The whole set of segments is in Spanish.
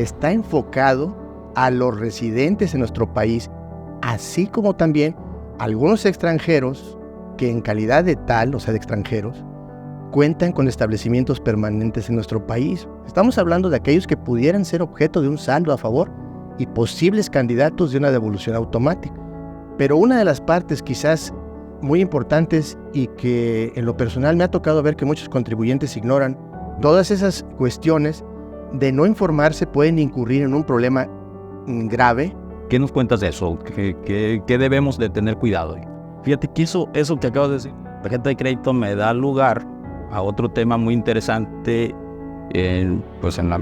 está enfocado a los residentes en nuestro país, así como también algunos extranjeros que en calidad de tal, o sea, de extranjeros, cuentan con establecimientos permanentes en nuestro país. Estamos hablando de aquellos que pudieran ser objeto de un saldo a favor y posibles candidatos de una devolución automática. Pero una de las partes quizás muy importantes y que en lo personal me ha tocado ver que muchos contribuyentes ignoran, todas esas cuestiones de no informarse pueden incurrir en un problema grave. ¿Qué nos cuentas de eso? ¿Qué debemos de tener cuidado? Fíjate que eso que acabas de decir, tarjeta de crédito, me da lugar a otro tema muy interesante en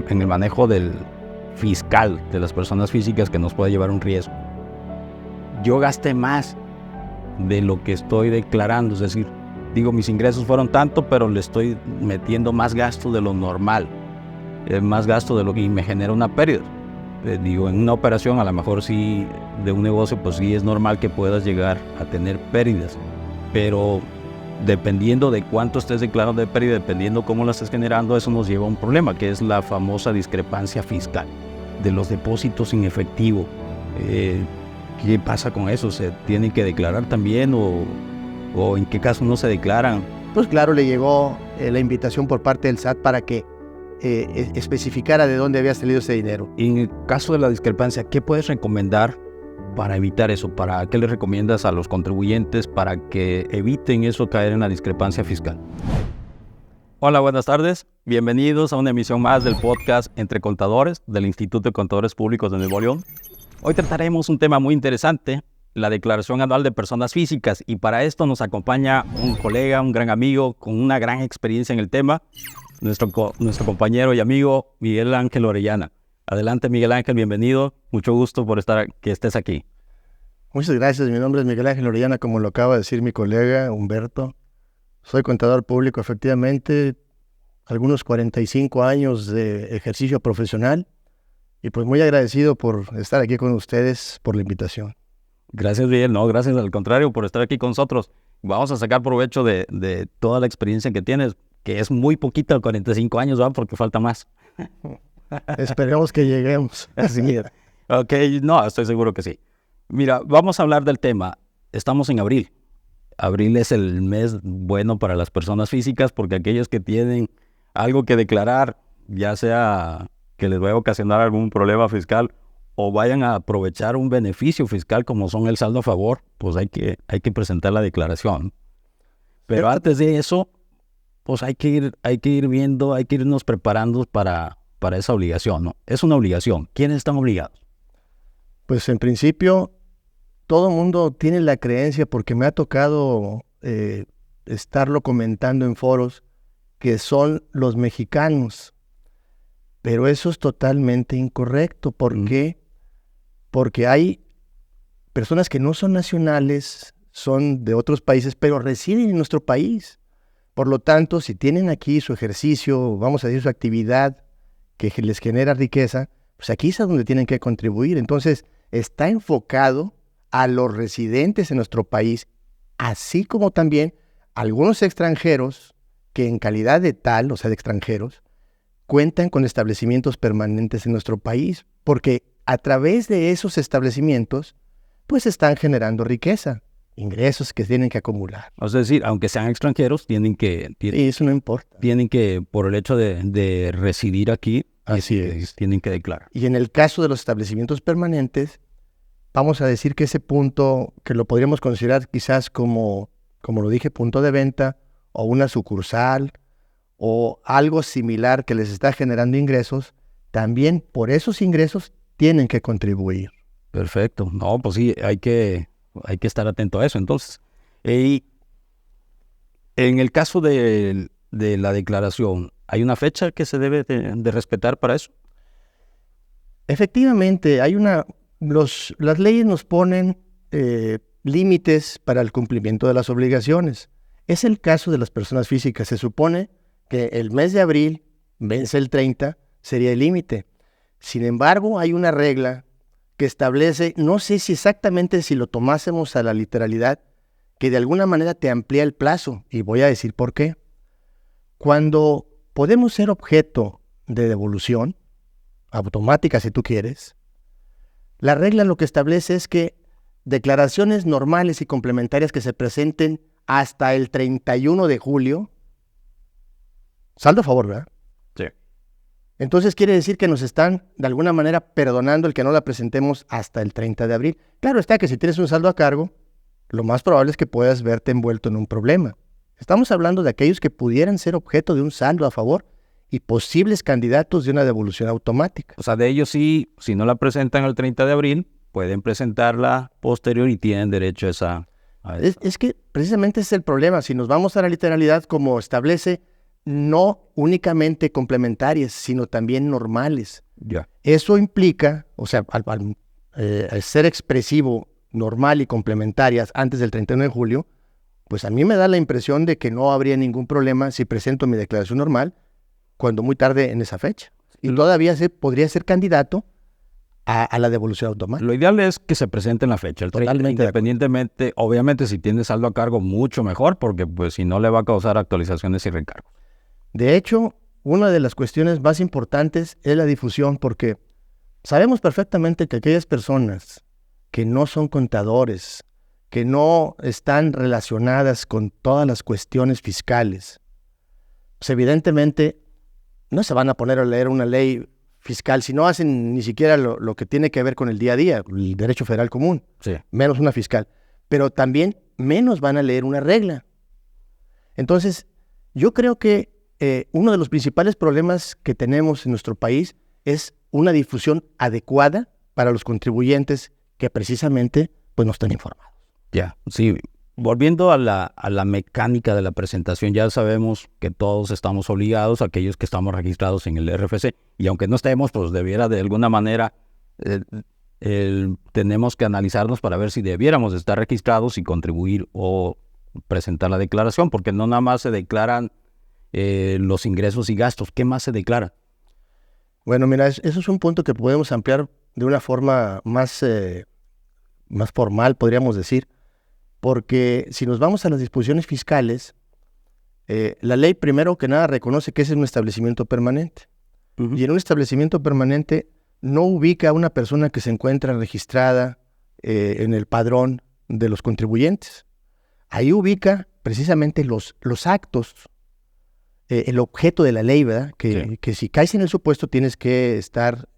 el manejo del fiscal de las personas físicas que nos puede llevar un riesgo. Yo gasté más de lo que estoy declarando, es decir, mis ingresos fueron tanto, pero le estoy metiendo más gasto de lo normal, más gasto de lo que me genera una pérdida. En una operación, a lo mejor sí, de un negocio, pues sí es normal que puedas llegar a tener pérdidas, pero dependiendo de cuánto estés declarando de pérdida, dependiendo cómo la estés generando, eso nos lleva a un problema, que es la famosa discrepancia fiscal de los depósitos en efectivo. ¿Qué pasa con eso? ¿Se tienen que declarar también o en qué caso no se declaran? Pues claro, le llegó la invitación por parte del SAT para que especificara de dónde había salido ese dinero. En el caso de la discrepancia, ¿qué puedes recomendar para evitar eso? ¿Qué le recomiendas a los contribuyentes para que eviten eso, caer en la discrepancia fiscal? Hola, buenas tardes. Bienvenidos a una emisión más del podcast Entre Contadores del Instituto de Contadores Públicos de Nuevo León. Hoy trataremos un tema muy interesante, la declaración anual de personas físicas, y para esto nos acompaña un colega, un gran amigo con una gran experiencia en el tema, nuestro compañero y amigo Miguel Ángel Orellana. Adelante, Miguel Ángel, bienvenido. Mucho gusto por que estés aquí. Muchas gracias. Mi nombre es Miguel Ángel Orellana, como lo acaba de decir mi colega Humberto. Soy contador público, efectivamente, algunos 45 años de ejercicio profesional, y pues muy agradecido por estar aquí con ustedes, por la invitación. Gracias, Miguel. No, gracias al contrario por estar aquí con nosotros. Vamos a sacar provecho de toda la experiencia que tienes, que es muy poquita, 45 años, ¿va? Porque falta más. Esperemos que lleguemos. Así es. Ok, no, estoy seguro que sí. Mira, vamos a hablar del tema. Estamos en abril. Abril es el mes bueno para las personas físicas porque aquellos que tienen algo que declarar, ya sea que les vaya a ocasionar algún problema fiscal o vayan a aprovechar un beneficio fiscal como son el saldo a favor, pues hay que presentar la declaración. Pero antes de eso, pues hay que ir viendo, hay que irnos preparando para esa obligación, ¿no? Es una obligación. ¿Quiénes están obligados? Pues en principio, todo mundo tiene la creencia, porque me ha tocado estarlo comentando en foros, que son los mexicanos. Pero eso es totalmente incorrecto. ¿Por qué? Porque hay personas que no son nacionales, son de otros países, pero residen en nuestro país. Por lo tanto, si tienen aquí su ejercicio, vamos a decir su actividad que les genera riqueza, pues aquí es a donde tienen que contribuir. Entonces, está enfocado a los residentes en nuestro país, así como también algunos extranjeros que en calidad de tal, o sea, de extranjeros, cuentan con establecimientos permanentes en nuestro país, porque a través de esos establecimientos, pues están generando riqueza, ingresos que tienen que acumular. Es decir, aunque sean extranjeros, eso no importa. Tienen que, por el hecho de residir aquí, así es, tienen que declarar. Y en el caso de los establecimientos permanentes, vamos a decir que ese punto, que lo podríamos considerar quizás como lo dije, punto de venta, o una sucursal, o algo similar que les está generando ingresos, también por esos ingresos tienen que contribuir. Perfecto. No, pues sí, hay que estar atento a eso. Entonces, en el caso de la declaración, ¿hay una fecha que se debe de respetar para eso? Efectivamente, las leyes nos ponen límites para el cumplimiento de las obligaciones. Es el caso de las personas físicas. Se supone que el mes de abril, vence el 30, sería el límite. Sin embargo, hay una regla que establece, no sé si exactamente si lo tomásemos a la literalidad, que de alguna manera te amplía el plazo, y voy a decir por qué. Cuando podemos ser objeto de devolución, automática si tú quieres. La regla lo que establece es que declaraciones normales y complementarias que se presenten hasta el 31 de julio, saldo a favor, ¿verdad? Sí. Entonces quiere decir que nos están de alguna manera perdonando el que no la presentemos hasta el 30 de abril. Claro está que si tienes un saldo a cargo, lo más probable es que puedas verte envuelto en un problema. Estamos hablando de aquellos que pudieran ser objeto de un saldo a favor y posibles candidatos de una devolución automática. O sea, de ellos sí, si no la presentan el 30 de abril, pueden presentarla posterior y tienen derecho a esa... Es que precisamente ese es el problema. Si nos vamos a la literalidad como establece, no únicamente complementarias, sino también normales. Ya. Eso implica, o sea, al ser expresivo, normal y complementarias antes del 31 de julio, pues a mí me da la impresión de que no habría ningún problema si presento mi declaración normal cuando muy tarde en esa fecha. Y todavía podría ser candidato a la devolución automática. Lo ideal es que se presente en la fecha, el 30, Totalmente independientemente, obviamente si tiene saldo a cargo, mucho mejor, porque pues si no le va a causar actualizaciones y recargos. De hecho, una de las cuestiones más importantes es la difusión, porque sabemos perfectamente que aquellas personas que no son contadores, que no están relacionadas con todas las cuestiones fiscales, pues evidentemente no se van a poner a leer una ley fiscal si no hacen ni siquiera lo que tiene que ver con el día a día, el derecho federal común, Sí. menos una fiscal. Pero también menos van a leer una regla. Entonces, yo creo que uno de los principales problemas que tenemos en nuestro país es una difusión adecuada para los contribuyentes que precisamente pues, no están informados. Ya, sí. Volviendo a la mecánica de la presentación, ya sabemos que todos estamos obligados, aquellos que estamos registrados en el RFC, y aunque no estemos, pues debiera de alguna manera, tenemos que analizarnos para ver si debiéramos estar registrados y contribuir o presentar la declaración, porque no nada más se declaran los ingresos y gastos. ¿Qué más se declara? Bueno, mira, eso es un punto que podemos ampliar de una forma más formal, podríamos decir, porque si nos vamos a las disposiciones fiscales, la ley primero que nada reconoce que ese es un establecimiento permanente. Uh-huh. Y en un establecimiento permanente no ubica a una persona que se encuentra registrada en el padrón de los contribuyentes. Ahí ubica precisamente los actos, el objeto de la ley, ¿verdad? Que si caes en el supuesto tienes que estar,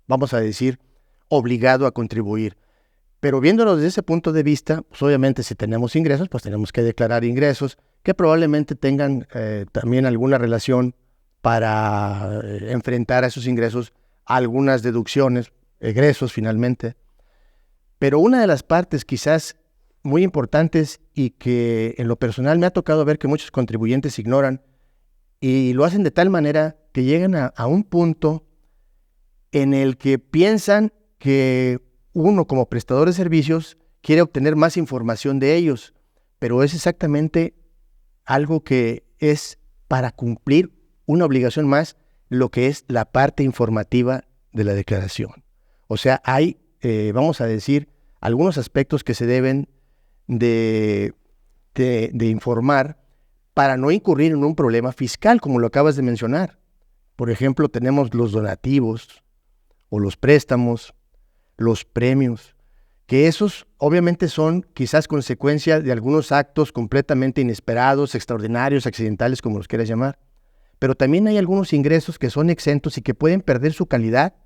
vamos a decir, obligado a contribuir. Pero viéndolo desde ese punto de vista, pues obviamente si tenemos ingresos, pues tenemos que declarar ingresos que probablemente tengan también alguna relación para enfrentar a esos ingresos algunas deducciones, egresos finalmente. Pero una de las partes quizás muy importantes y que en lo personal me ha tocado ver que muchos contribuyentes ignoran y lo hacen de tal manera que llegan a un punto en el que piensan que uno como prestador de servicios quiere obtener más información de ellos, pero es exactamente algo que es para cumplir una obligación más, lo que es la parte informativa de la declaración. O sea, hay, vamos a decir, algunos aspectos que se deben de informar para no incurrir en un problema fiscal, como lo acabas de mencionar. Por ejemplo, tenemos los donativos o los préstamos, los premios, que esos obviamente son quizás consecuencia de algunos actos completamente inesperados, extraordinarios, accidentales, como los quieras llamar. Pero también hay algunos ingresos que son exentos y que pueden perder su calidad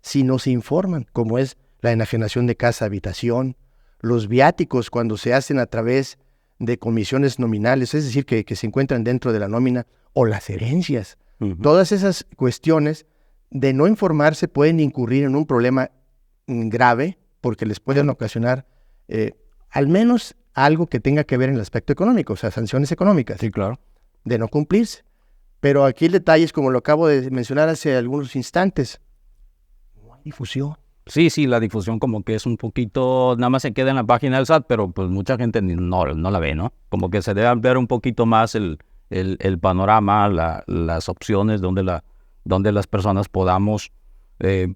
si no se informan, como es la enajenación de casa, habitación, los viáticos cuando se hacen a través de comisiones nominales, es decir, que se encuentran dentro de la nómina, o las herencias. Uh-huh. Todas esas cuestiones de no informarse pueden incurrir en un problema grave porque les pueden ocasionar al menos algo que tenga que ver en el aspecto económico, o sea, sanciones económicas. Sí, claro. De no cumplirse. Pero aquí el detalle es, como lo acabo de mencionar hace algunos instantes, no hay difusión. Sí, la difusión como que es un poquito, nada más se queda en la página del SAT, pero pues mucha gente no la ve, ¿no? Como que se debe ver un poquito más el panorama, las opciones donde las personas podamos ver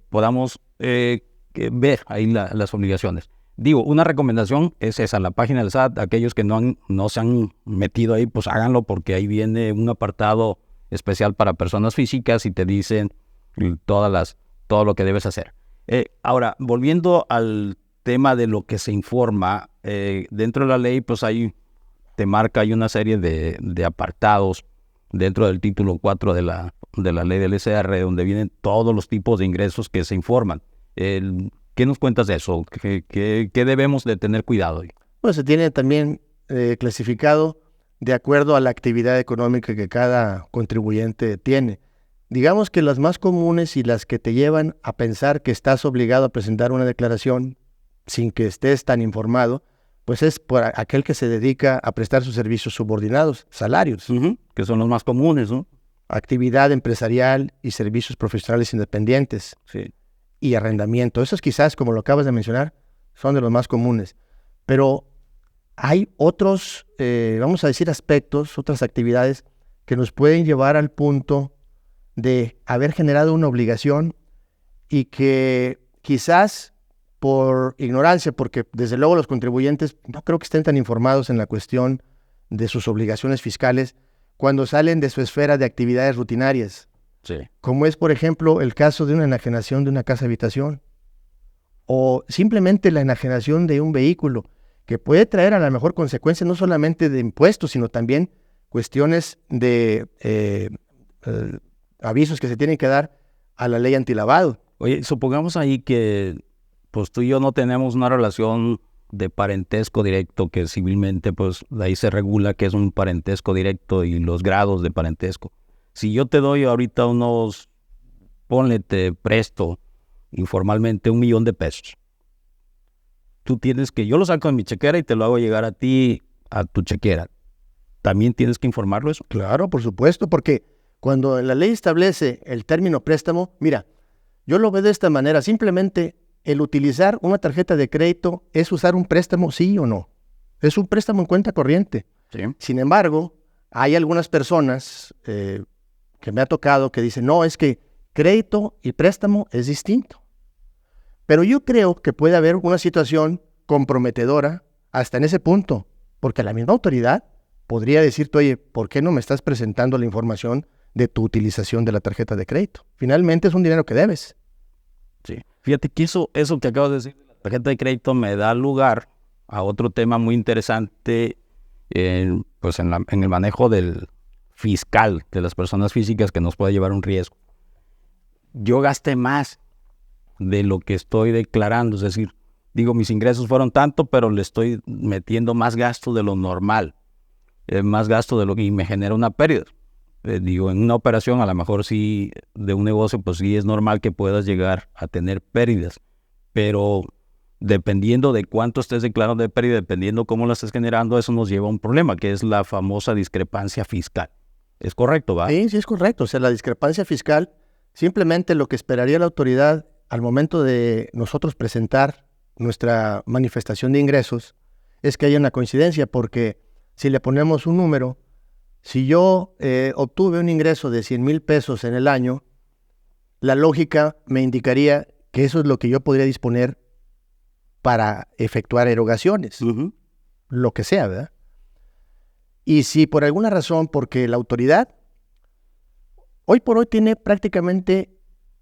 ahí las obligaciones. Digo, una recomendación es esa, la página del SAT. Aquellos que no se han metido ahí, pues háganlo, porque ahí viene un apartado especial para personas físicas y te dicen todo lo que debes hacer. Ahora, volviendo al tema de lo que se informa, dentro de la ley, pues hay una serie de apartados dentro del título 4 de la ley del SR, donde vienen todos los tipos de ingresos que se informan. ¿Qué nos cuentas de eso? ¿Qué debemos de tener cuidado? Pues se tiene también clasificado de acuerdo a la actividad económica que cada contribuyente tiene. Digamos que las más comunes y las que te llevan a pensar que estás obligado a presentar una declaración sin que estés tan informado, pues es por aquel que se dedica a prestar sus servicios subordinados, salarios. Que son los más comunes, ¿no? Actividad empresarial y servicios profesionales independientes. Sí. Y arrendamiento. Esos quizás, como lo acabas de mencionar, son de los más comunes. Pero hay otros, vamos a decir, aspectos, otras actividades que nos pueden llevar al punto de haber generado una obligación y que quizás por ignorancia, porque desde luego los contribuyentes no creo que estén tan informados en la cuestión de sus obligaciones fiscales cuando salen de su esfera de actividades rutinarias. Sí. Como es, por ejemplo, el caso de una enajenación de una casa-habitación o simplemente la enajenación de un vehículo, que puede traer a la mejor consecuencia no solamente de impuestos, sino también cuestiones de avisos que se tienen que dar a la ley antilavado. Oye, supongamos ahí que pues tú y yo no tenemos una relación de parentesco directo, que civilmente pues ahí se regula que es un parentesco directo y los grados de parentesco. Si yo te doy ahorita te presto informalmente $1,000,000. Tú tienes que, yo lo saco de mi chequera y te lo hago llegar a ti, a tu chequera. ¿También tienes que informarlo eso? Claro, por supuesto, porque cuando la ley establece el término préstamo, mira, yo lo veo de esta manera, simplemente el utilizar una tarjeta de crédito es usar un préstamo, sí o no. Es un préstamo en cuenta corriente. Sí. Sin embargo, hay algunas personas que me ha tocado que dicen, no, es que crédito y préstamo es distinto. Pero yo creo que puede haber una situación comprometedora hasta en ese punto, porque la misma autoridad podría decirte, oye, ¿por qué no me estás presentando la información de tu utilización de la tarjeta de crédito? Finalmente es un dinero que debes. Sí. Fíjate que eso que acabas de decir, la tarjeta de crédito me da lugar a otro tema muy interesante, pues en el manejo del fiscal de las personas físicas, que nos puede llevar un riesgo. Yo gasté más de lo que estoy declarando, es decir, digo, mis ingresos fueron tanto, pero le estoy metiendo más gasto de lo normal, más gasto de lo que y me genera una pérdida. Digo, en una operación, a lo mejor sí, de un negocio, pues sí es normal que puedas llegar a tener pérdidas, pero dependiendo de cuánto estés declarando de pérdida, dependiendo cómo la estés generando, eso nos lleva a un problema, que es la famosa discrepancia fiscal. ¿Es correcto, va? Sí, es correcto. O sea, la discrepancia fiscal, simplemente lo que esperaría la autoridad al momento de nosotros presentar nuestra manifestación de ingresos es que haya una coincidencia, porque si le ponemos un número, si yo obtuve un ingreso de 100,000 pesos en el año, la lógica me indicaría que eso es lo que yo podría disponer para efectuar erogaciones, lo que sea, ¿verdad? Y si por alguna razón, porque la autoridad hoy por hoy tiene prácticamente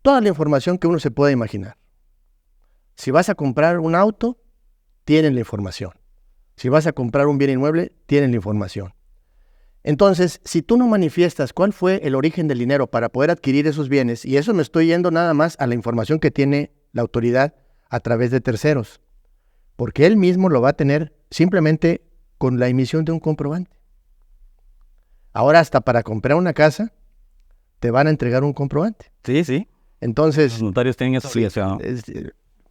toda la información que uno se pueda imaginar. Si vas a comprar un auto, tienen la información. Si vas a comprar un bien inmueble, tienen la información. Entonces, si tú no manifiestas cuál fue el origen del dinero para poder adquirir esos bienes, y eso me estoy yendo nada más a la información que tiene la autoridad a través de terceros, porque él mismo lo va a tener simplemente con la emisión de un comprobante. Ahora hasta para comprar una casa, te van a entregar un comprobante. Sí, sí. Entonces, los notarios tienen esa obligación.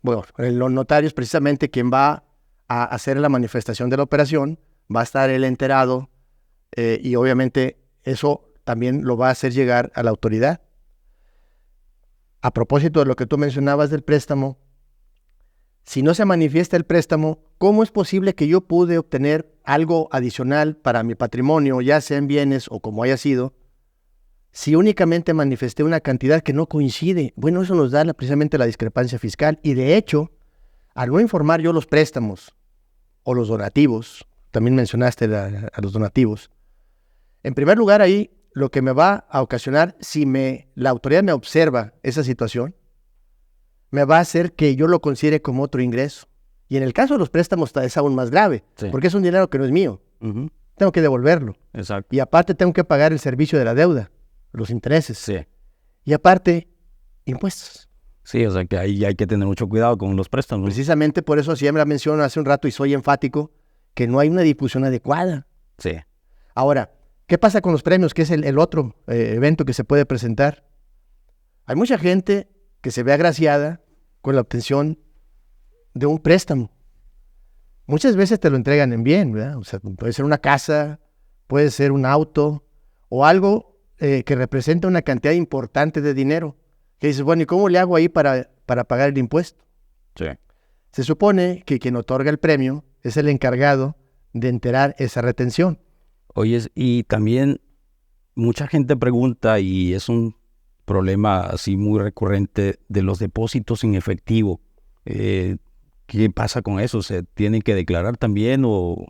Bueno, los notarios precisamente quien va a hacer la manifestación de la operación, va a estar él enterado y obviamente eso también lo va a hacer llegar a la autoridad. A propósito de lo que tú mencionabas del préstamo, si no se manifiesta el préstamo, ¿cómo es posible que yo pude obtener algo adicional para mi patrimonio, ya sea en bienes o como haya sido, si únicamente manifesté una cantidad que no coincide? Bueno, eso nos da precisamente la discrepancia fiscal. Y de hecho, al no informar yo los préstamos o los donativos, también mencionaste a los donativos, en primer lugar ahí lo que me va a ocasionar, si la autoridad me observa esa situación, me va a hacer que yo lo considere como otro ingreso. Y en el caso de los préstamos es aún más grave, Sí. porque es un dinero que no es mío. Tengo que devolverlo. Exacto. Y aparte tengo que pagar el servicio de la deuda, los intereses. Sí. Y aparte, impuestos. Sí, o sea que ahí hay que tener mucho cuidado con los préstamos. Precisamente por eso siempre menciono hace un rato y soy enfático que no hay una difusión adecuada. Sí. Ahora, ¿qué pasa con los premios? Que es el otro evento que se puede presentar. Hay mucha gente que se ve agraciada con la obtención de un préstamo. Muchas veces te lo entregan en bien, ¿verdad? O sea, puede ser una casa, puede ser un auto o algo que representa una cantidad importante de dinero. Que dices, bueno, ¿y cómo le hago ahí para pagar el impuesto? Sí. Se supone que quien otorga el premio es el encargado de enterar esa retención. Oye, y también mucha gente pregunta, y es un problema así muy recurrente, de los depósitos en efectivo. ¿Qué pasa con eso? ¿Se tienen que declarar también o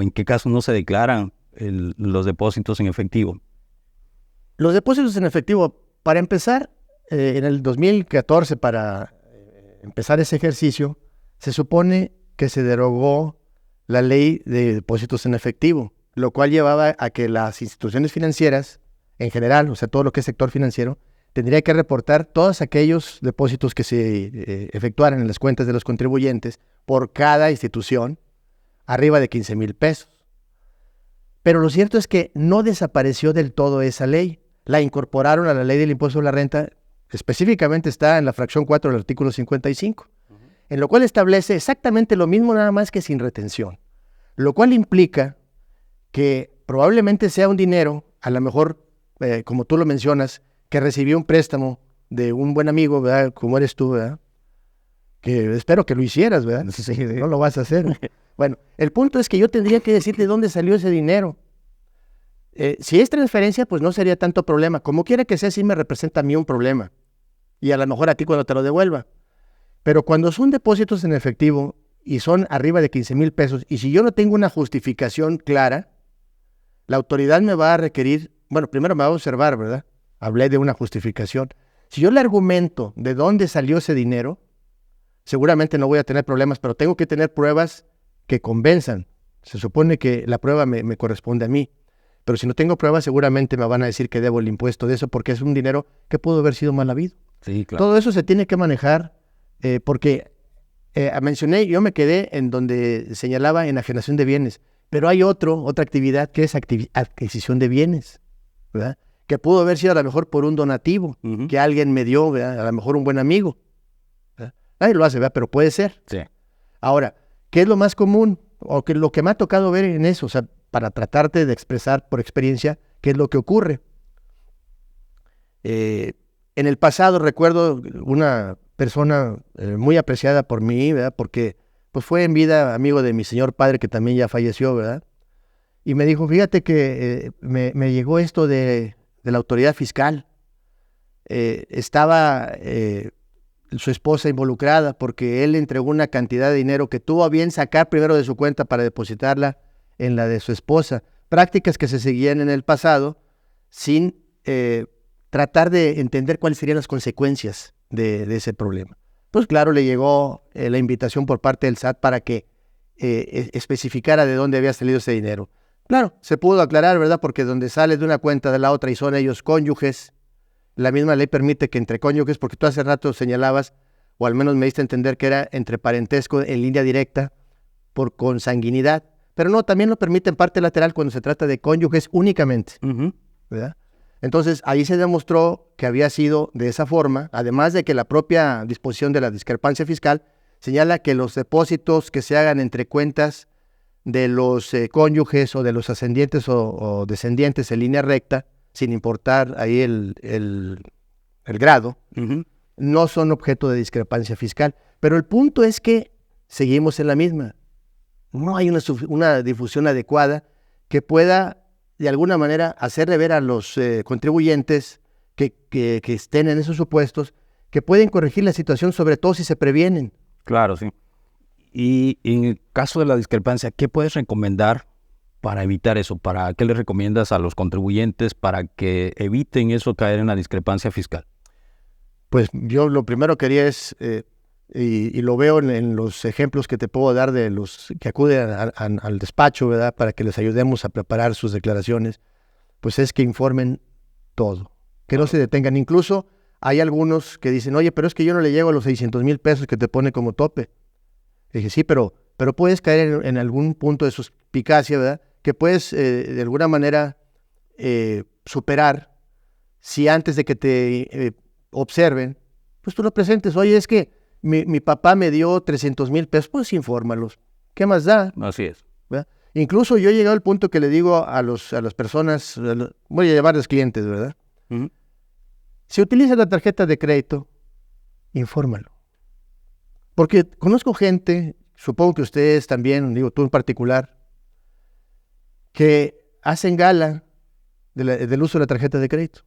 en qué caso no se declaran los depósitos en efectivo? Los depósitos en efectivo, para empezar, en el 2014, para empezar ese ejercicio, se supone que se derogó la ley de depósitos en efectivo, lo cual llevaba a que las instituciones financieras, en general, o sea, todo lo que es sector financiero, tendría que reportar todos aquellos depósitos que se efectuaran en las cuentas de los contribuyentes por cada institución, arriba de 15,000 pesos. Pero lo cierto es que no desapareció del todo esa ley. La incorporaron a la ley del impuesto a la renta, específicamente está en la fracción 4 del artículo 55, en lo cual establece exactamente lo mismo, nada más que sin retención. Lo cual implica que probablemente sea un dinero, a lo mejor, como tú lo mencionas, que recibió un préstamo de un buen amigo, ¿verdad? Como eres tú, ¿verdad? Que espero que lo hicieras, ¿verdad? Sí. No lo vas a hacer. Bueno, el punto es que yo tendría que decir de dónde salió ese dinero. Si es transferencia, pues no sería tanto problema. Como quiera que sea, sí me representa a mí un problema. Y a lo mejor a ti cuando te lo devuelva. Pero cuando son depósitos en efectivo y son arriba de 15,000 pesos, y si yo no tengo una justificación clara, la autoridad me va a requerir, bueno, primero me va a observar, ¿verdad? Hablé de una justificación. Si yo le argumento de dónde salió ese dinero, seguramente no voy a tener problemas, pero tengo que tener pruebas que convenzan. Se supone que la prueba me corresponde a mí. Pero si no tengo pruebas, seguramente me van a decir que debo el impuesto de eso porque es un dinero que pudo haber sido mal habido. Sí, claro. Todo eso se tiene que manejar porque mencioné, yo me quedé en donde señalaba enajenación de bienes, pero hay otra actividad que es adquisición de bienes, ¿verdad? Que pudo haber sido a lo mejor por un donativo que alguien me dio, ¿verdad? A lo mejor un buen amigo, ¿verdad? Nadie lo hace, ¿verdad? Pero puede ser. Sí. Ahora, ¿qué es lo más común? O que lo que me ha tocado ver en eso, o sea, para tratarte de expresar por experiencia qué es lo que ocurre. En el pasado recuerdo una persona muy apreciada por mí, ¿verdad? Porque pues fue en vida amigo de mi señor padre que también ya falleció, ¿verdad? Y me dijo, fíjate que me llegó esto de la autoridad fiscal. Estaba su esposa involucrada porque él entregó una cantidad de dinero que tuvo a bien sacar primero de su cuenta para depositarla en la de su esposa. Prácticas que se seguían en el pasado sin tratar de entender cuáles serían las consecuencias de ese problema. Pues claro, le llegó la invitación por parte del SAT para que especificara de dónde había salido ese dinero. Claro, se pudo aclarar, ¿verdad? Porque donde sale de una cuenta de la otra y son ellos cónyuges, la misma ley permite que entre cónyuges, porque tú hace rato señalabas, o al menos me diste a entender que era entre parentesco en línea directa por consanguinidad, pero no, también lo permite en parte lateral cuando se trata de cónyuges únicamente, ¿verdad? Entonces, ahí se demostró que había sido de esa forma, además de que la propia disposición de la discrepancia fiscal señala que los depósitos que se hagan entre cuentas de los cónyuges o de los ascendientes o descendientes en línea recta, sin importar ahí el grado, no son objeto de discrepancia fiscal. Pero el punto es que seguimos en la misma. No hay una difusión adecuada que pueda de alguna manera hacerle ver a los contribuyentes que estén en esos supuestos que pueden corregir la situación, sobre todo si se previenen. Claro, sí. Y en el caso de la discrepancia, ¿qué puedes recomendar para evitar eso? ¿Qué le recomiendas a los contribuyentes para que eviten eso, caer en la discrepancia fiscal? Pues yo lo primero que haría es, y lo veo en los ejemplos que te puedo dar de los que acuden al despacho, ¿verdad? Para que les ayudemos a preparar sus declaraciones, pues es que informen todo, que no se detengan. Incluso hay algunos que dicen, oye, pero es que yo no le llego a los 600,000 pesos que te pone como tope. Le dije, sí, pero puedes caer en algún punto de suspicacia, ¿verdad? Que puedes de alguna manera superar si antes de que te observen, pues tú lo presentes. Oye, es que mi papá me dio 300,000 pesos, pues infórmalos. ¿Qué más da? Así es. ¿Verdad? Incluso yo he llegado al punto que le digo a las personas, voy a llamarles clientes, ¿verdad? Uh-huh. Si utilizas la tarjeta de crédito, infórmalo. Porque conozco gente, supongo que ustedes también, digo tú en particular, que hacen gala del uso de la tarjeta de crédito.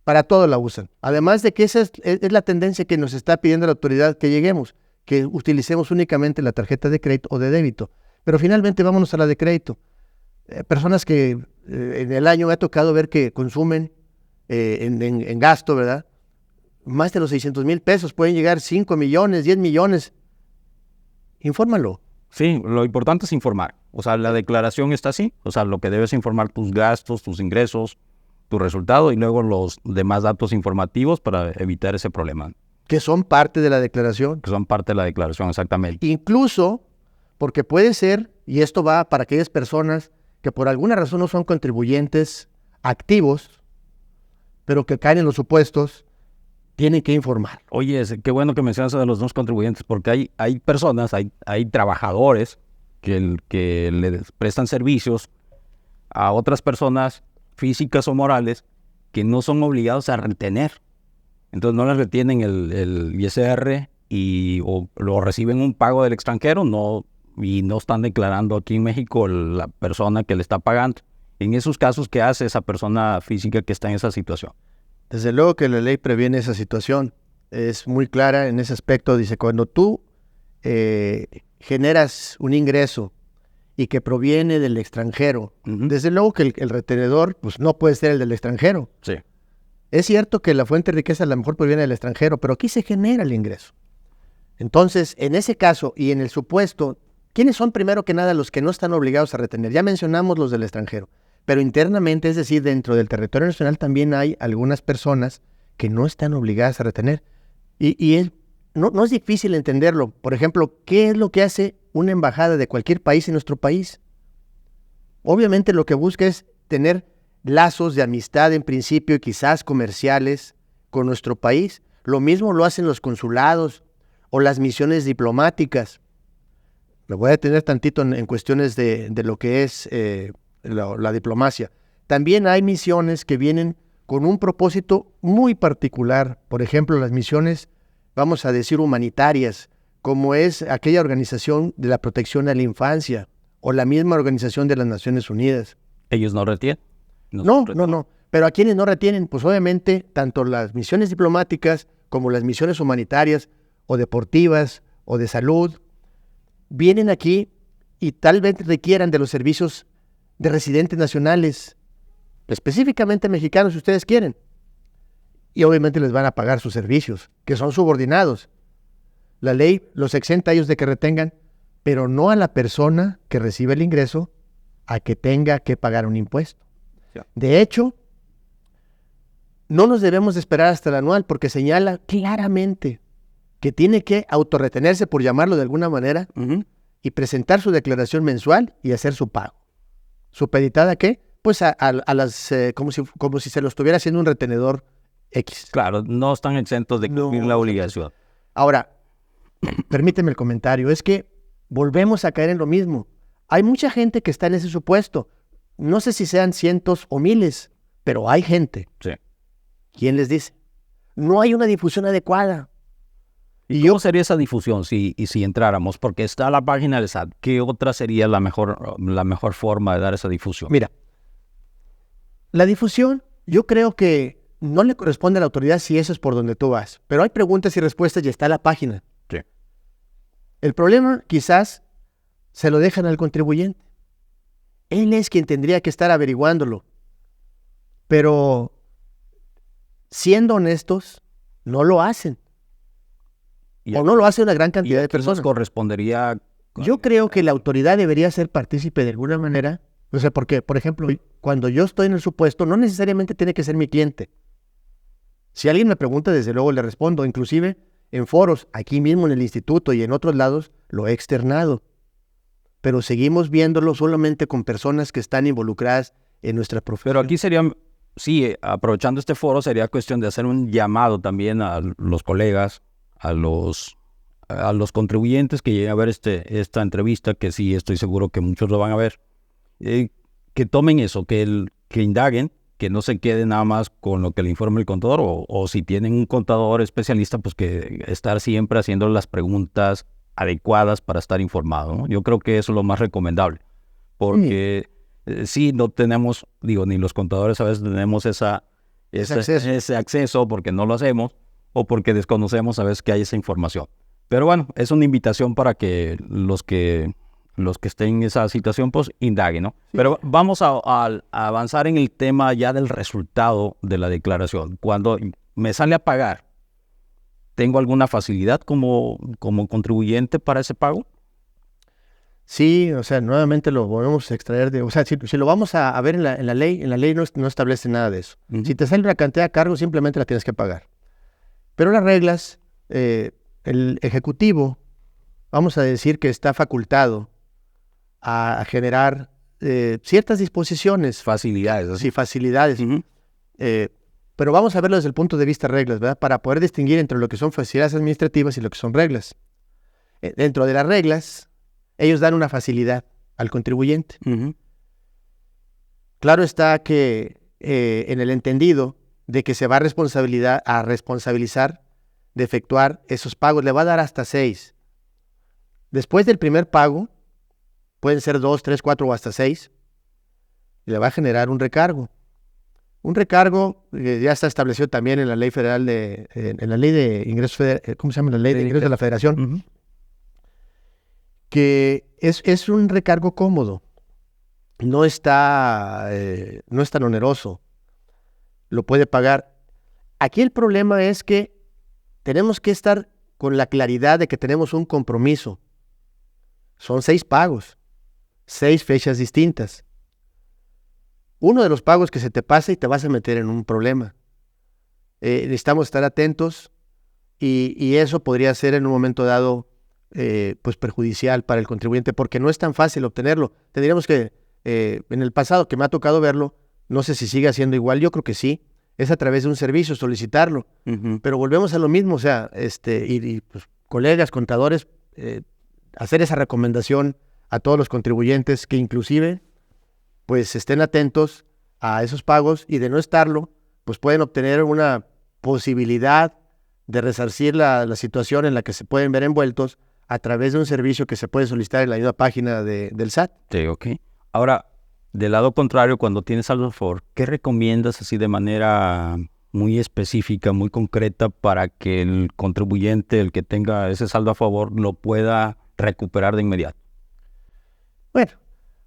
Para todo la usan. Además de que esa es la tendencia que nos está pidiendo la autoridad que lleguemos, que utilicemos únicamente la tarjeta de crédito o de débito. Pero finalmente vámonos a la de crédito. Personas que en el año me ha tocado ver que consumen en gasto, ¿verdad? Más de los 600,000 pesos, pueden llegar 5 millones, 10 millones. Infórmalo. Sí, lo importante es informar. O sea, la declaración está así. O sea, lo que debes informar, tus gastos, tus ingresos, tu resultado y luego los demás datos informativos para evitar ese problema. Que son parte de la declaración. Que son parte de la declaración, exactamente. Incluso porque puede ser, y esto va para aquellas personas que por alguna razón no son contribuyentes activos, pero que caen en los supuestos, tienen que informar. Oye, qué bueno que mencionas a los dos contribuyentes, porque hay personas, hay trabajadores que le prestan servicios a otras personas físicas o morales que no son obligados a retener. Entonces no les retienen el ISR o lo reciben un pago del extranjero y no están declarando aquí en México la persona que le está pagando. En esos casos, ¿qué hace esa persona física que está en esa situación? Desde luego que la ley previene esa situación. Es muy clara en ese aspecto. Dice, cuando tú generas un ingreso y que proviene del extranjero, uh-huh, desde luego que el retenedor pues no puede ser el del extranjero. Sí. Es cierto que la fuente de riqueza a lo mejor proviene del extranjero, pero aquí se genera el ingreso. Entonces, en ese caso y en el supuesto, ¿quiénes son primero que nada los que no están obligados a retener? Ya mencionamos los del extranjero, pero internamente, es decir, dentro del territorio nacional también hay algunas personas que no están obligadas a retener. Y no es difícil entenderlo. Por ejemplo, ¿qué es lo que hace una embajada de cualquier país en nuestro país? Obviamente lo que busca es tener lazos de amistad en principio y quizás comerciales con nuestro país. Lo mismo lo hacen los consulados o las misiones diplomáticas. Me voy a detener tantito en cuestiones de lo que es la diplomacia. También hay misiones que vienen con un propósito muy particular. Por ejemplo, las misiones, vamos a decir, humanitarias, como es aquella organización de la protección a la infancia o la misma organización de las Naciones Unidas. ¿Ellos no retienen? No. Pero a quienes no retienen, pues obviamente, tanto las misiones diplomáticas como las misiones humanitarias o deportivas o de salud, vienen aquí y tal vez requieran de los servicios de residentes nacionales, específicamente mexicanos si ustedes quieren. Y obviamente les van a pagar sus servicios, que son subordinados. La ley los exenta a ellos de que retengan, pero no a la persona que recibe el ingreso a que tenga que pagar un impuesto. Sí. De hecho, no nos debemos de esperar hasta el anual porque señala claramente que tiene que autorretenerse, por llamarlo de alguna manera, uh-huh, y presentar su declaración mensual y hacer su pago. ¿Supeditada a qué? Pues a las como si se lo estuviera haciendo un retenedor X. Claro, no están exentos de cumplir la obligación. Ahora, permíteme el comentario, es que volvemos a caer en lo mismo. Hay mucha gente que está en ese supuesto. No sé si sean cientos o miles, pero hay gente. Sí. ¿Quién les dice? No hay una difusión adecuada. ¿Y cómo sería esa difusión si entráramos? Porque está la página del SAT. ¿Qué otra sería la mejor forma de dar esa difusión? Mira, la difusión yo creo que no le corresponde a la autoridad si eso es por donde tú vas. Pero hay preguntas y respuestas y está la página. Sí. El problema quizás se lo dejan al contribuyente. Él es quien tendría que estar averiguándolo. Pero, siendo honestos, no lo hacen. O no lo hace una gran cantidad de personas. Correspondería... Yo creo que la autoridad debería ser partícipe de alguna manera. O sea, porque, por ejemplo, cuando yo estoy en el supuesto, no necesariamente tiene que ser mi cliente. Si alguien me pregunta, desde luego le respondo. Inclusive en foros, aquí mismo en el instituto y en otros lados, lo he externado. Pero seguimos viéndolo solamente con personas que están involucradas en nuestra profesión. Pero aquí sería, sí, aprovechando este foro, sería cuestión de hacer un llamado también a los colegas, a los contribuyentes que lleguen a ver esta entrevista, que sí estoy seguro que muchos lo van a ver, que tomen eso, que indaguen, que no se queden nada más con lo que le informe el contador, o si tienen un contador especialista, pues que estar siempre haciendo las preguntas adecuadas para estar informado, ¿no? Yo creo que eso es lo más recomendable, porque sí, no tenemos, ni los contadores a veces tenemos ese acceso porque no lo hacemos, o porque desconocemos a veces que hay esa información. Pero bueno, es una invitación para que los que estén en esa situación, pues indaguen, ¿no? Sí. Pero vamos a avanzar en el tema ya del resultado de la declaración. Cuando me sale a pagar, ¿tengo alguna facilidad como contribuyente para ese pago? Sí, o sea, nuevamente lo volvemos a extraer de... O sea, si lo vamos a ver en la ley no establece nada de eso. Uh-huh. Si te sale una cantidad de cargo, simplemente la tienes que pagar. Pero las reglas, el ejecutivo, vamos a decir que está facultado a generar ciertas disposiciones. Facilidades. ¿Sí? Sí, facilidades. Uh-huh. Pero vamos a verlo desde el punto de vista de reglas, ¿verdad? Para poder distinguir entre lo que son facilidades administrativas y lo que son reglas. Dentro de las reglas, ellos dan una facilidad al contribuyente. Uh-huh. Claro está que en el entendido de que se va a responsabilizar de efectuar esos pagos, le va a dar hasta 6. Después del primer pago, pueden ser 2, 3, 4 o hasta 6, y le va a generar un recargo. Un recargo ya está establecido también en la ley federal en la ley de ingresos ¿cómo se llama? La ley de ingresos de la federación. Uh-huh. Que es un recargo cómodo. No es tan oneroso. Lo puede pagar. Aquí el problema es que tenemos que estar con la claridad de que tenemos un compromiso. Son 6 pagos, 6 fechas distintas. Uno de los pagos que se te pasa y te vas a meter en un problema. Necesitamos estar atentos y eso podría ser en un momento dado pues perjudicial para el contribuyente, porque no es tan fácil obtenerlo. Tendríamos que, en el pasado que me ha tocado verlo, no sé si sigue siendo igual, yo creo que sí, es a través de un servicio solicitarlo. Uh-huh. Pero volvemos a lo mismo, o sea, pues, colegas, contadores, hacer esa recomendación a todos los contribuyentes que inclusive pues estén atentos a esos pagos, y de no estarlo, pues pueden obtener una posibilidad de resarcir la situación en la que se pueden ver envueltos a través de un servicio que se puede solicitar en la misma página del SAT. Sí, ok. Ahora, del lado contrario, cuando tienes saldo a favor, ¿qué recomiendas así de manera muy específica, muy concreta, para que el contribuyente, el que tenga ese saldo a favor, lo pueda recuperar de inmediato? Bueno,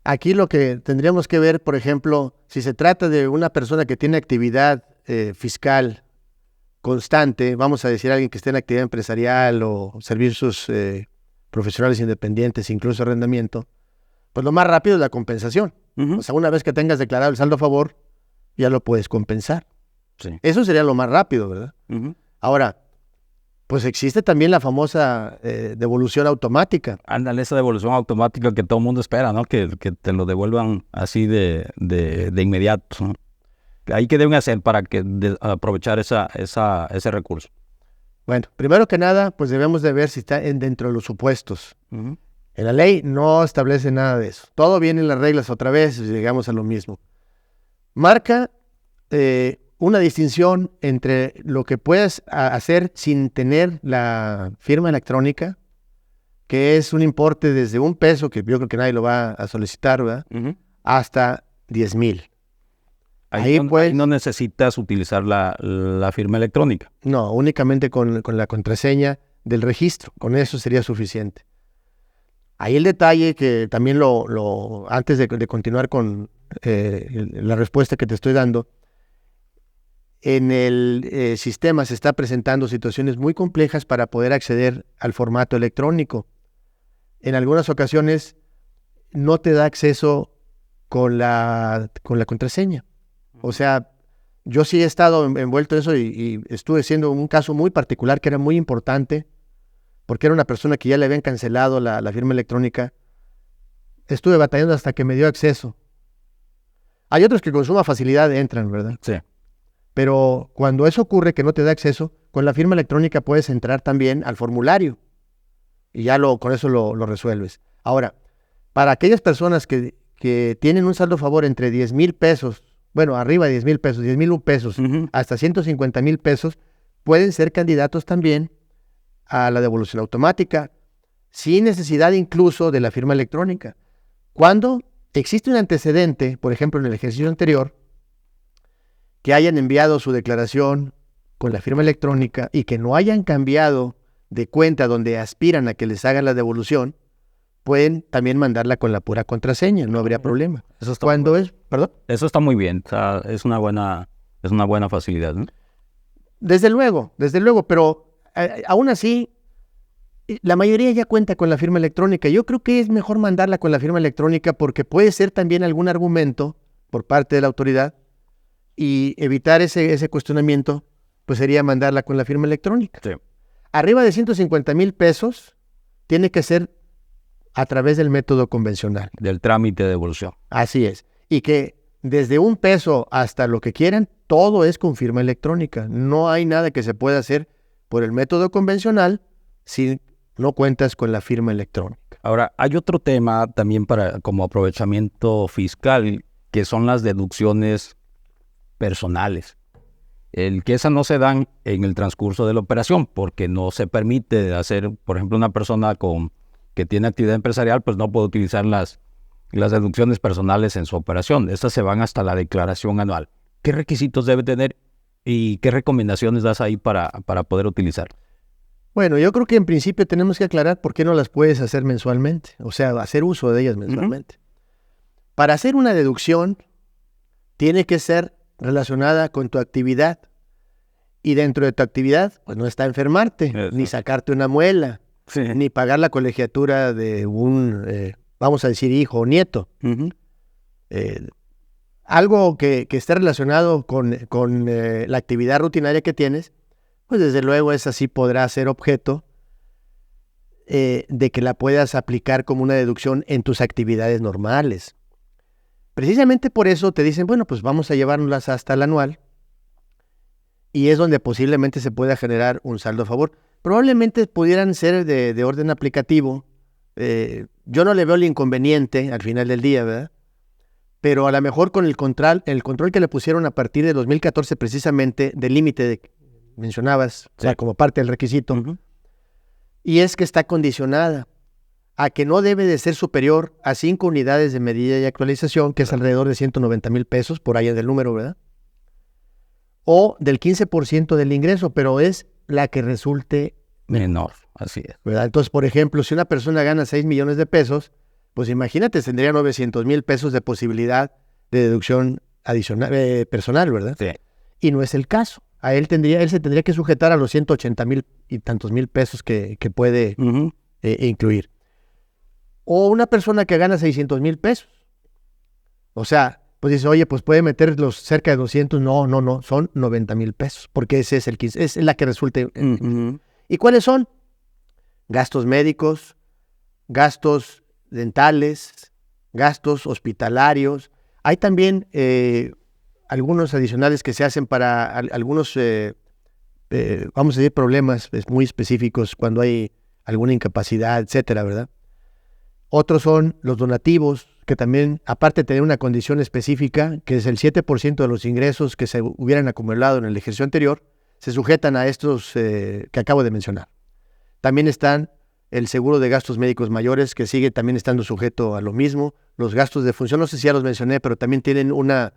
aquí lo que tendríamos que ver, por ejemplo, si se trata de una persona que tiene actividad fiscal constante, vamos a decir alguien que esté en actividad empresarial o servicios profesionales independientes, incluso arrendamiento, pues lo más rápido es la compensación. Uh-huh. O sea, una vez que tengas declarado el saldo a favor, ya lo puedes compensar. Sí. Eso sería lo más rápido, ¿verdad? Uh-huh. Ahora, pues existe también la famosa devolución automática. Ándale, esa devolución automática que todo el mundo espera, ¿no? Que te lo devuelvan así de inmediato, ¿no? ¿Ahí qué deben hacer para aprovechar ese recurso? Bueno, primero que nada, pues debemos de ver si está dentro de los supuestos. Uh-huh. En la ley no establece nada de eso. Todo viene en las reglas otra vez, llegamos a lo mismo. Marca una distinción entre lo que puedes hacer sin tener la firma electrónica, que es un importe desde $1, que yo creo que nadie lo va a solicitar, ¿verdad? Uh-huh. Hasta 10,000. Ahí no necesitas utilizar la firma electrónica. No, únicamente con la contraseña del registro. Con eso sería suficiente. Ahí el detalle que también antes de continuar con la respuesta que te estoy dando, en el sistema se está presentando situaciones muy complejas para poder acceder al formato electrónico. En algunas ocasiones no te da acceso con la contraseña. O sea, yo sí he estado envuelto en eso y estuve siendo un caso muy particular que era muy importante, porque era una persona que ya le habían cancelado la firma electrónica. Estuve batallando hasta que me dio acceso. Hay otros que con suma facilidad entran, ¿verdad? Sí. Pero cuando eso ocurre, que no te da acceso, con la firma electrónica puedes entrar también al formulario y ya con eso lo resuelves. Ahora, para aquellas personas que tienen un saldo a favor entre 10,000 pesos, bueno, arriba de 10,000 pesos, 10,000 pesos, hasta 150,000 pesos, pueden ser candidatos también a la devolución automática, sin necesidad incluso de la firma electrónica. Cuando existe un antecedente, por ejemplo, en el ejercicio anterior, que hayan enviado su declaración con la firma electrónica y que no hayan cambiado de cuenta donde aspiran a que les hagan la devolución, pueden también mandarla con la pura contraseña, no habría problema. Eso está Eso está muy bien, o sea, es una buena facilidad, ¿no? Desde luego, pero aún así, la mayoría ya cuenta con la firma electrónica. Yo creo que es mejor mandarla con la firma electrónica porque puede ser también algún argumento por parte de la autoridad y evitar ese cuestionamiento, pues sería mandarla con la firma electrónica. Sí. Arriba de 150,000 pesos tiene que ser a través del método convencional. Del trámite de devolución. Así es. Y que desde $1 hasta lo que quieran, todo es con firma electrónica. No hay nada que se pueda hacer por el método convencional si no cuentas con la firma electrónica. Ahora, hay otro tema también como aprovechamiento fiscal, que son las deducciones personales. Que esas no se dan en el transcurso de la operación, porque no se permite hacer, por ejemplo, una persona que tiene actividad empresarial, pues no puede utilizar las deducciones personales en su operación. Estas se van hasta la declaración anual. ¿Qué requisitos debe tener y qué recomendaciones das ahí para poder utilizar? Bueno, yo creo que en principio tenemos que aclarar por qué no las puedes hacer mensualmente, o sea, hacer uso de ellas mensualmente. Para hacer una deducción, tiene que ser relacionada con tu actividad. Y dentro de tu actividad, pues no está enfermarte, ni sacarte una muela, ni pagar la colegiatura de un, vamos a decir, hijo o nieto. Algo que esté relacionado con la actividad rutinaria que tienes, pues desde luego esa sí podrá ser objeto de que la puedas aplicar como una deducción en tus actividades normales. Precisamente por eso te dicen, bueno, pues vamos a llevárnoslas hasta el anual y es donde posiblemente se pueda generar un saldo a favor. Probablemente pudieran ser de orden aplicativo. Yo no le veo el inconveniente al final del día, ¿verdad? Pero a lo mejor con el control que le pusieron a partir de 2014 precisamente del límite mencionabas, o sea, como parte del requisito, y es que está condicionada a que no debe de ser superior a 5 unidades de medida y actualización, que es alrededor de 190,000 pesos, por ahí del número, ¿verdad? O del 15% del ingreso, pero es la que resulte menor, así es. ¿Verdad? Entonces, por ejemplo, si una persona gana 6 millones de pesos, pues imagínate, tendría 900,000 pesos de posibilidad de deducción adicional personal, ¿verdad? Sí. Y no es el caso. Él se tendría que sujetar a los 180,000 y tantos mil pesos que puede incluir. O una persona que gana 600,000 pesos. O sea, pues dice, oye, pues puede meter los cerca de 200. No, son 90,000 pesos, porque ese es es la que resulte. ¿Y cuáles son? Gastos médicos, gastos dentales, gastos hospitalarios. Hay también algunos adicionales que se hacen para algunos, vamos a decir, problemas muy específicos cuando hay alguna incapacidad, etcétera, ¿verdad? Otros son los donativos, que también, aparte de tener una condición específica, que es el 7% de los ingresos que se hubieran acumulado en el ejercicio anterior, se sujetan a estos que acabo de mencionar. También están el seguro de gastos médicos mayores, que sigue también estando sujeto a lo mismo. Los gastos de función, no sé si ya los mencioné, pero también tienen una,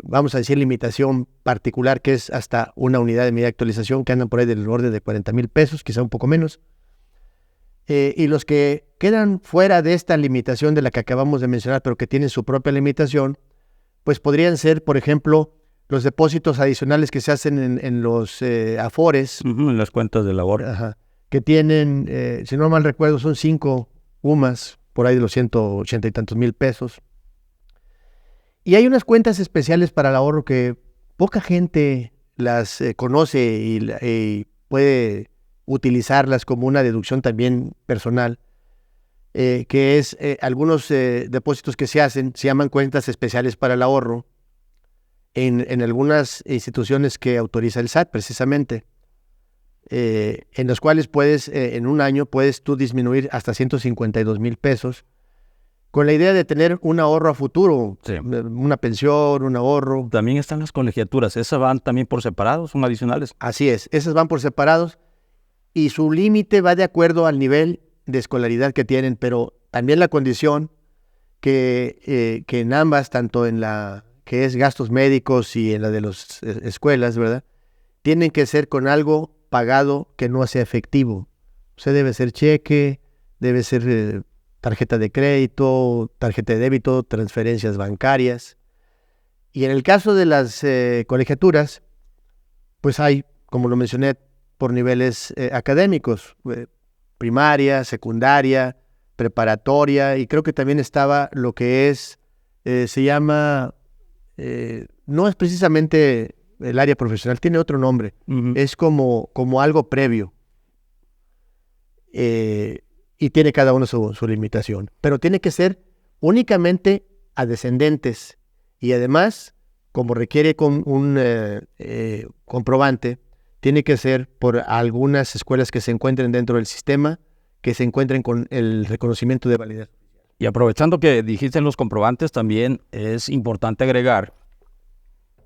vamos a decir, limitación particular, que es hasta una unidad de medida de actualización, que andan por ahí del orden de 40,000 pesos, quizá un poco menos. Y los que quedan fuera de esta limitación de la que acabamos de mencionar, pero que tienen su propia limitación, pues podrían ser, por ejemplo, los depósitos adicionales que se hacen en los afores. En las cuentas de labor. Ajá, que tienen, si no mal recuerdo, son 5 UMAS, por ahí de los 180 y tantos mil pesos. Y hay unas cuentas especiales para el ahorro que poca gente las conoce y puede utilizarlas como una deducción también personal, que es algunos depósitos que se hacen, se llaman cuentas especiales para el ahorro en algunas instituciones que autoriza el SAT precisamente, en los cuales puedes, en un año puedes tú disminuir hasta 152 mil pesos con la idea de tener un ahorro a futuro, Sí. una pensión, un ahorro. También están las colegiaturas, ¿esas van también por separado, son adicionales? Así es, esas van por separados y su límite va de acuerdo al nivel de escolaridad que tienen, pero también la condición que en ambas, tanto en la que es gastos médicos y en la de las escuelas, ¿verdad?, tienen que ser con algo pagado que no sea efectivo. O sea, debe ser cheque, debe ser tarjeta de crédito, tarjeta de débito, transferencias bancarias. Y en el caso de las colegiaturas, pues hay, como lo mencioné, por niveles académicos, primaria, secundaria, preparatoria, y creo que también estaba lo que es, se llama, no es precisamente el área profesional, tiene otro nombre, es como algo previo. Y tiene cada uno su limitación, pero tiene que ser únicamente a descendentes y además, como requiere con un comprobante, tiene que ser por algunas escuelas que se encuentren dentro del sistema, que se encuentren con el reconocimiento de validez. Y aprovechando que dijiste los comprobantes, también es importante agregar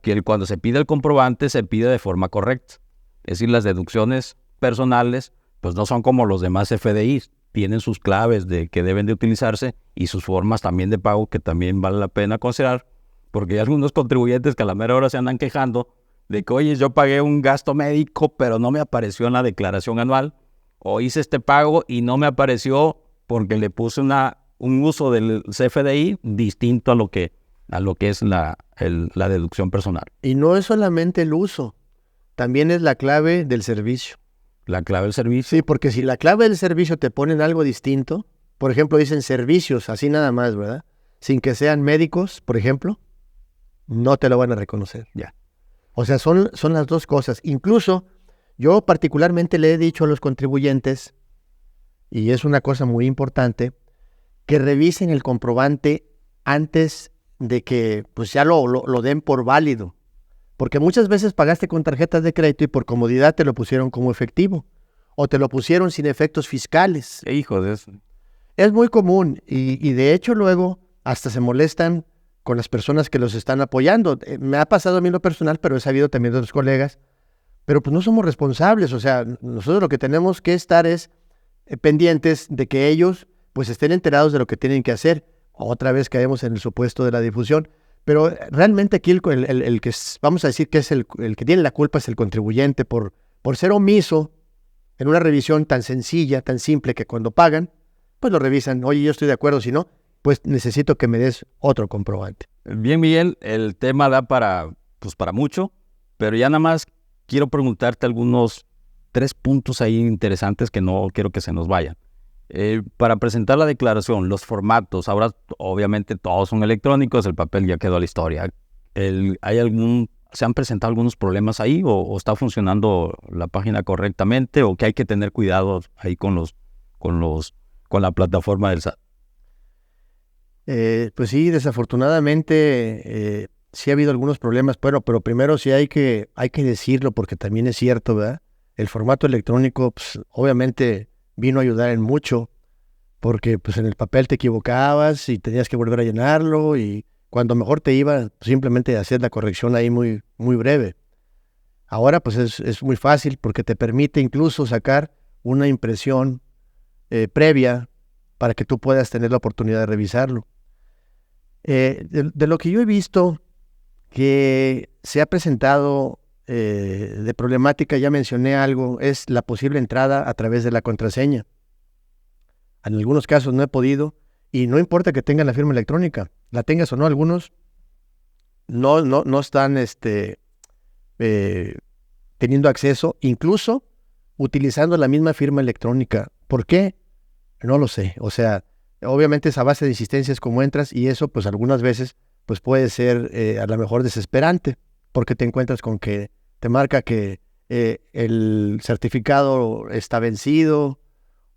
que cuando se pide el comprobante se pide de forma correcta. Es decir, las deducciones personales pues no son como los demás FDIs, tienen sus claves de que deben de utilizarse y sus formas también de pago que también vale la pena considerar, porque hay algunos contribuyentes que a la mera hora se andan quejando de que, oye, yo pagué un gasto médico pero no me apareció en la declaración anual, o hice este pago y no me apareció porque le puse un uso del CFDI distinto a lo que es la deducción personal. Y no es solamente el uso, también es la clave del servicio. La clave del servicio. Sí, porque si la clave del servicio te ponen algo distinto, por ejemplo, dicen servicios, así nada más, ¿verdad? Sin que sean médicos, por ejemplo, no te lo van a reconocer. Ya. O sea, son las dos cosas. Incluso, yo particularmente le he dicho a los contribuyentes, y es una cosa muy importante, que revisen el comprobante antes de que pues ya lo den por válido. Porque muchas veces pagaste con tarjetas de crédito y por comodidad te lo pusieron como efectivo. O te lo pusieron sin efectos fiscales. Hijo de eso. Es muy común y de hecho luego hasta se molestan con las personas que los están apoyando. Me ha pasado a mí en lo personal, pero he sabido también de otros colegas. Pero pues no somos responsables. O sea, nosotros lo que tenemos que estar es pendientes de que ellos pues estén enterados de lo que tienen que hacer. Otra vez caemos en el supuesto de la difusión. Pero realmente aquí el que vamos a decir que es el que tiene la culpa es el contribuyente por ser omiso en una revisión tan sencilla, tan simple, que cuando pagan, pues lo revisan. Oye, yo estoy de acuerdo, si no, pues necesito que me des otro comprobante. Bien, Miguel, el tema da para mucho, pero ya nada más quiero preguntarte algunos 3 puntos ahí interesantes que no quiero que se nos vayan. Para presentar la declaración, los formatos, ahora obviamente todos son electrónicos, el papel ya quedó a la historia. ¿Se han presentado algunos problemas ahí o está funcionando la página correctamente o que hay que tener cuidado ahí con la plataforma del SAT? Pues sí, desafortunadamente sí ha habido algunos problemas, pero primero sí hay que decirlo porque también es cierto, ¿verdad? El formato electrónico pues, obviamente vino a ayudar en mucho, porque pues en el papel te equivocabas y tenías que volver a llenarlo y cuando mejor te iba simplemente hacer la corrección ahí muy, muy breve. Ahora pues es muy fácil porque te permite incluso sacar una impresión previa para que tú puedas tener la oportunidad de revisarlo. De lo que yo he visto que se ha presentado de problemática, ya mencioné algo, es la posible entrada a través de la contraseña. En algunos casos no he podido, y no importa que tengan la firma electrónica, la tengas o no, algunos no están teniendo acceso, incluso utilizando la misma firma electrónica. ¿Por qué? No lo sé. O sea, obviamente esa base de insistencia es como entras, y eso pues algunas veces pues puede ser a lo mejor desesperante, porque te encuentras con que te marca que el certificado está vencido,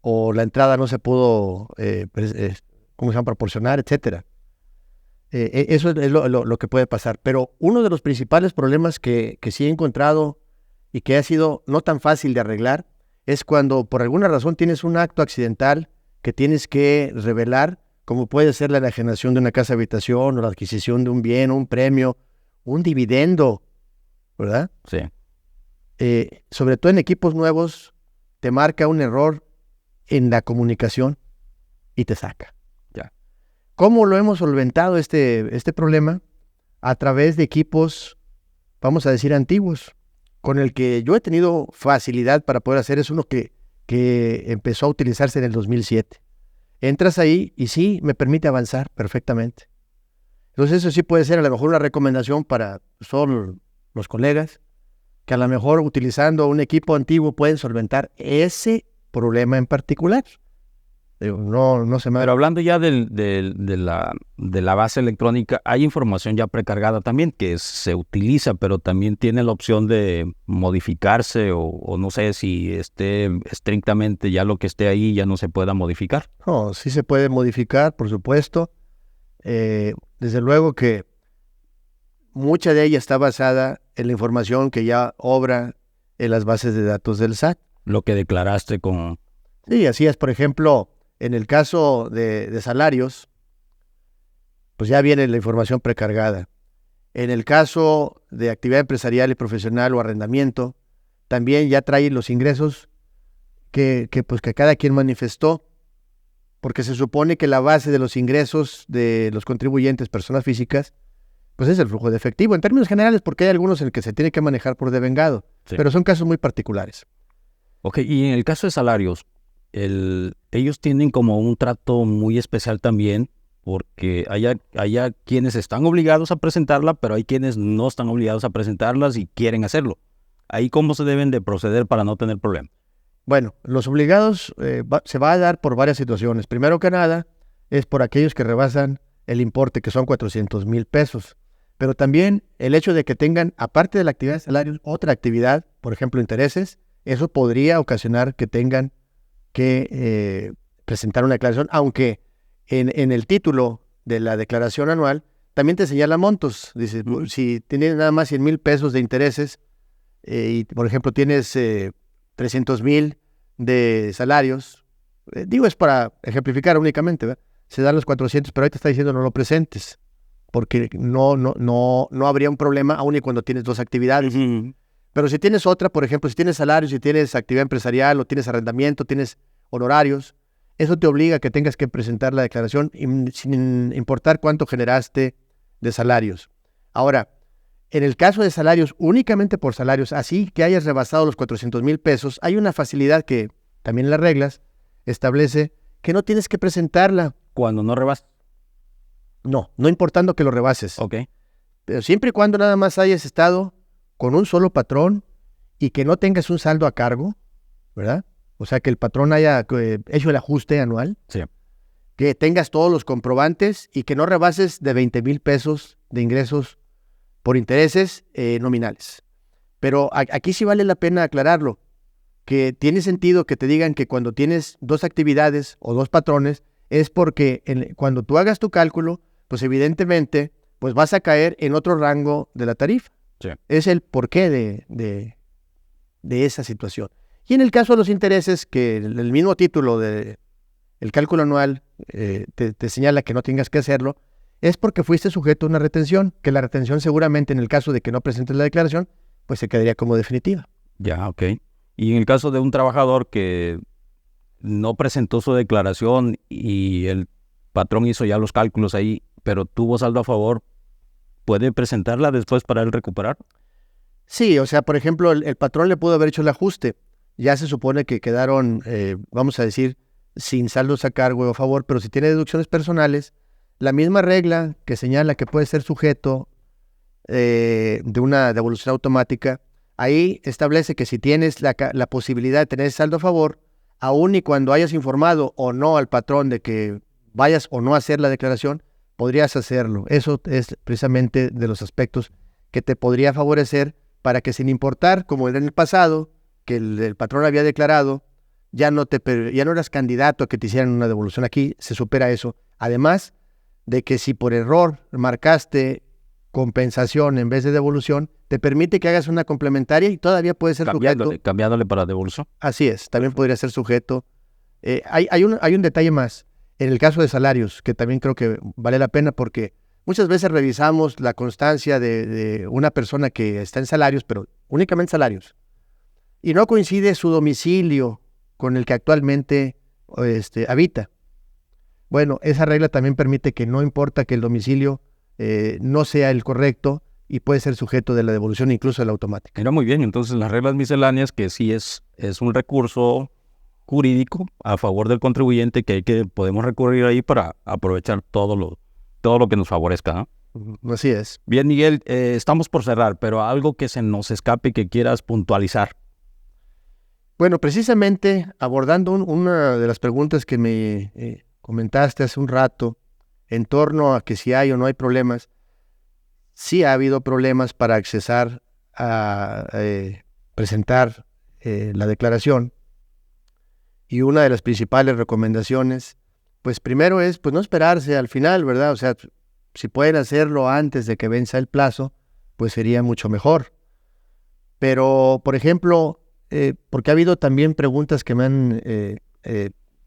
o la entrada no se pudo ¿cómo se llama?, proporcionar, etcétera. Eso es lo que puede pasar. Pero uno de los principales problemas que sí he encontrado y que ha sido no tan fácil de arreglar es cuando por alguna razón tienes un acto accidental que tienes que revelar, como puede ser la enajenación de una casa habitación, o la adquisición de un bien, un premio, un dividendo, ¿verdad? Sí. Sobre todo en equipos nuevos, te marca un error en la comunicación y te saca. Ya. ¿Cómo lo hemos solventado este problema? A través de equipos, vamos a decir, antiguos. Con el que yo he tenido facilidad para poder hacer es uno que empezó a utilizarse en el 2007. Entras ahí y sí, me permite avanzar perfectamente. Entonces eso sí puede ser a lo mejor una recomendación para todos los colegas, que a lo mejor utilizando un equipo antiguo pueden solventar ese problema en particular. No se me... Pero hablando ya de la base electrónica, hay información ya precargada también que se utiliza, pero también tiene la opción de modificarse o no sé si esté estrictamente ya lo que esté ahí ya no se pueda modificar. No, sí se puede modificar, por supuesto. Desde luego que mucha de ella está basada en la información que ya obra en las bases de datos del SAT. Lo que declaraste con... Sí, así es. Por ejemplo, en el caso de salarios, pues ya viene la información precargada. En el caso de actividad empresarial y profesional o arrendamiento, también ya trae los ingresos que cada quien manifestó, porque se supone que la base de los ingresos de los contribuyentes, personas físicas, pues es el flujo de efectivo, en términos generales, porque hay algunos en el que se tiene que manejar por devengado, Sí. pero son casos muy particulares. Ok, y en el caso de salarios, ellos tienen como un trato muy especial también, porque hay quienes están obligados a presentarla, pero hay quienes no están obligados a presentarlas y quieren hacerlo. Ahí cómo se deben de proceder para no tener problema. Bueno, los obligados se va a dar por varias situaciones. Primero que nada, es por aquellos que rebasan el importe, que son 400,000 pesos. Pero también el hecho de que tengan, aparte de la actividad de salarios, otra actividad, por ejemplo, intereses, eso podría ocasionar que tengan que presentar una declaración, aunque en el título de la declaración anual también te señala montos. Dice, si tienes nada más 100,000 pesos de intereses y, por ejemplo, tienes 300,000 de salarios, digo, es para ejemplificar únicamente, ¿verdad? Se dan los 400, pero ahí te está diciendo no lo presentes, porque no habría un problema aún y cuando tienes dos actividades. Uh-huh. Pero si tienes otra, por ejemplo, si tienes salarios, si tienes actividad empresarial o tienes arrendamiento, tienes honorarios, eso te obliga a que tengas que presentar la declaración sin importar cuánto generaste de salarios. Ahora, en el caso de salarios, únicamente por salarios, así que hayas rebasado los 400,000 pesos, hay una facilidad que también en las reglas establece que no tienes que presentarla. Cuando no rebasas. No importando que lo rebases. Ok. Pero siempre y cuando nada más hayas estado con un solo patrón y que no tengas un saldo a cargo, ¿verdad? O sea, que el patrón haya hecho el ajuste anual. Sí. Que tengas todos los comprobantes y que no rebases de 20,000 pesos de ingresos por intereses nominales. Pero aquí sí vale la pena aclararlo, que tiene sentido que te digan que cuando tienes dos actividades o dos patrones, es porque cuando tú hagas tu cálculo, pues evidentemente pues vas a caer en otro rango de la tarifa. Sí. Es el porqué de esa situación. Y en el caso de los intereses, que el mismo título del cálculo anual te señala que no tengas que hacerlo, es porque fuiste sujeto a una retención, que la retención seguramente en el caso de que no presentes la declaración, pues se quedaría como definitiva. Ya, ok. Y en el caso de un trabajador que no presentó su declaración y el patrón hizo ya los cálculos ahí, pero tuvo saldo a favor, ¿puede presentarla después para él recuperar? Sí, o sea, por ejemplo, el patrón le pudo haber hecho el ajuste. Ya se supone que quedaron, vamos a decir, sin saldos a cargo o a favor, pero si tiene deducciones personales, la misma regla que señala que puede ser sujeto de una devolución automática, ahí establece que si tienes la posibilidad de tener saldo a favor, aun y cuando hayas informado o no al patrón de que vayas o no a hacer la declaración, podrías hacerlo. Eso es precisamente de los aspectos que te podría favorecer para que, sin importar, como era en el pasado, que el patrón había declarado, ya no eras candidato a que te hicieran una devolución. Aquí se supera eso. Además de que si por error marcaste compensación en vez de devolución, te permite que hagas una complementaria y todavía puede ser sujeto. Cambiándole para devolución. Así es, también podría ser sujeto. Hay un detalle más. En el caso de salarios, que también creo que vale la pena, porque muchas veces revisamos la constancia de una persona que está en salarios, pero únicamente salarios, y no coincide su domicilio con el que actualmente habita. Bueno, esa regla también permite que no importa que el domicilio no sea el correcto y puede ser sujeto de la devolución, incluso de la automática. Era muy bien, entonces las reglas misceláneas, que sí es un recurso jurídico a favor del contribuyente, que podemos recurrir ahí para aprovechar todo lo que nos favorezca, ¿no? Así es. Bien, Miguel, estamos por cerrar, pero algo que se nos escape y que quieras puntualizar. Bueno, precisamente abordando una de las preguntas que me comentaste hace un rato, en torno a que si hay o no hay problemas, sí ha habido problemas para accesar a presentar la declaración. Y una de las principales recomendaciones, pues primero es pues no esperarse al final, ¿verdad? O sea, si pueden hacerlo antes de que venza el plazo, pues sería mucho mejor. Pero, por ejemplo, porque ha habido también preguntas que me han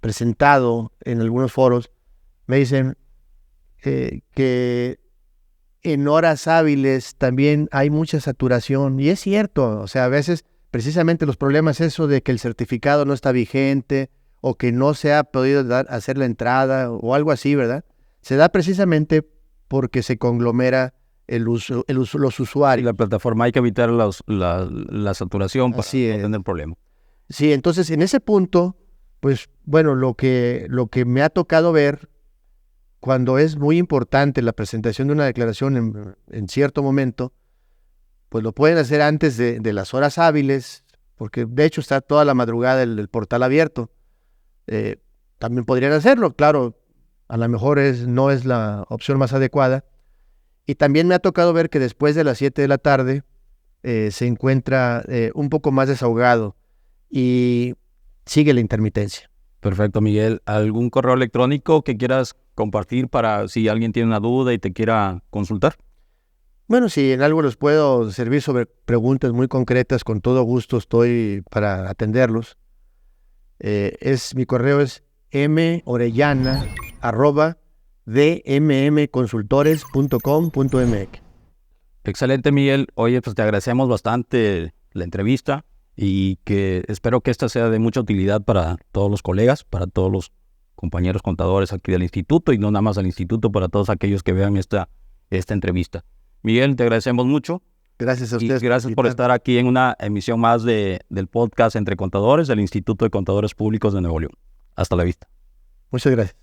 presentado en algunos foros, me dicen que en horas hábiles también hay mucha saturación, y es cierto, o sea, a veces precisamente los problemas es eso de que el certificado no está vigente o que no se ha podido hacer la entrada o algo así, ¿verdad? Se da precisamente porque se conglomera los usuarios. Y la plataforma hay que evitar la saturación para no tener problema. Sí, entonces en ese punto, pues bueno, lo que me ha tocado ver cuando es muy importante la presentación de una declaración en cierto momento, pues lo pueden hacer antes de las horas hábiles, porque de hecho está toda la madrugada el portal abierto. También podrían hacerlo, claro, a lo mejor no es la opción más adecuada. Y también me ha tocado ver que después de las 7 de la tarde se encuentra un poco más desahogado y sigue la intermitencia. Perfecto, Miguel. ¿Algún correo electrónico que quieras compartir para si alguien tiene una duda y te quiera consultar? Bueno, si en algo les puedo servir sobre preguntas muy concretas, con todo gusto estoy para atenderlos. Mi correo es morellana@dmmconsultores.com.mx. Excelente, Miguel. Oye, pues te agradecemos bastante la entrevista y que espero que esta sea de mucha utilidad para todos los colegas, para todos los compañeros contadores aquí del instituto, y no nada más al instituto, para todos aquellos que vean esta entrevista. Miguel, te agradecemos mucho. Gracias a ustedes. Y gracias por estar aquí en una emisión más del podcast Entre Contadores del Instituto de Contadores Públicos de Nuevo León. Hasta la vista. Muchas gracias.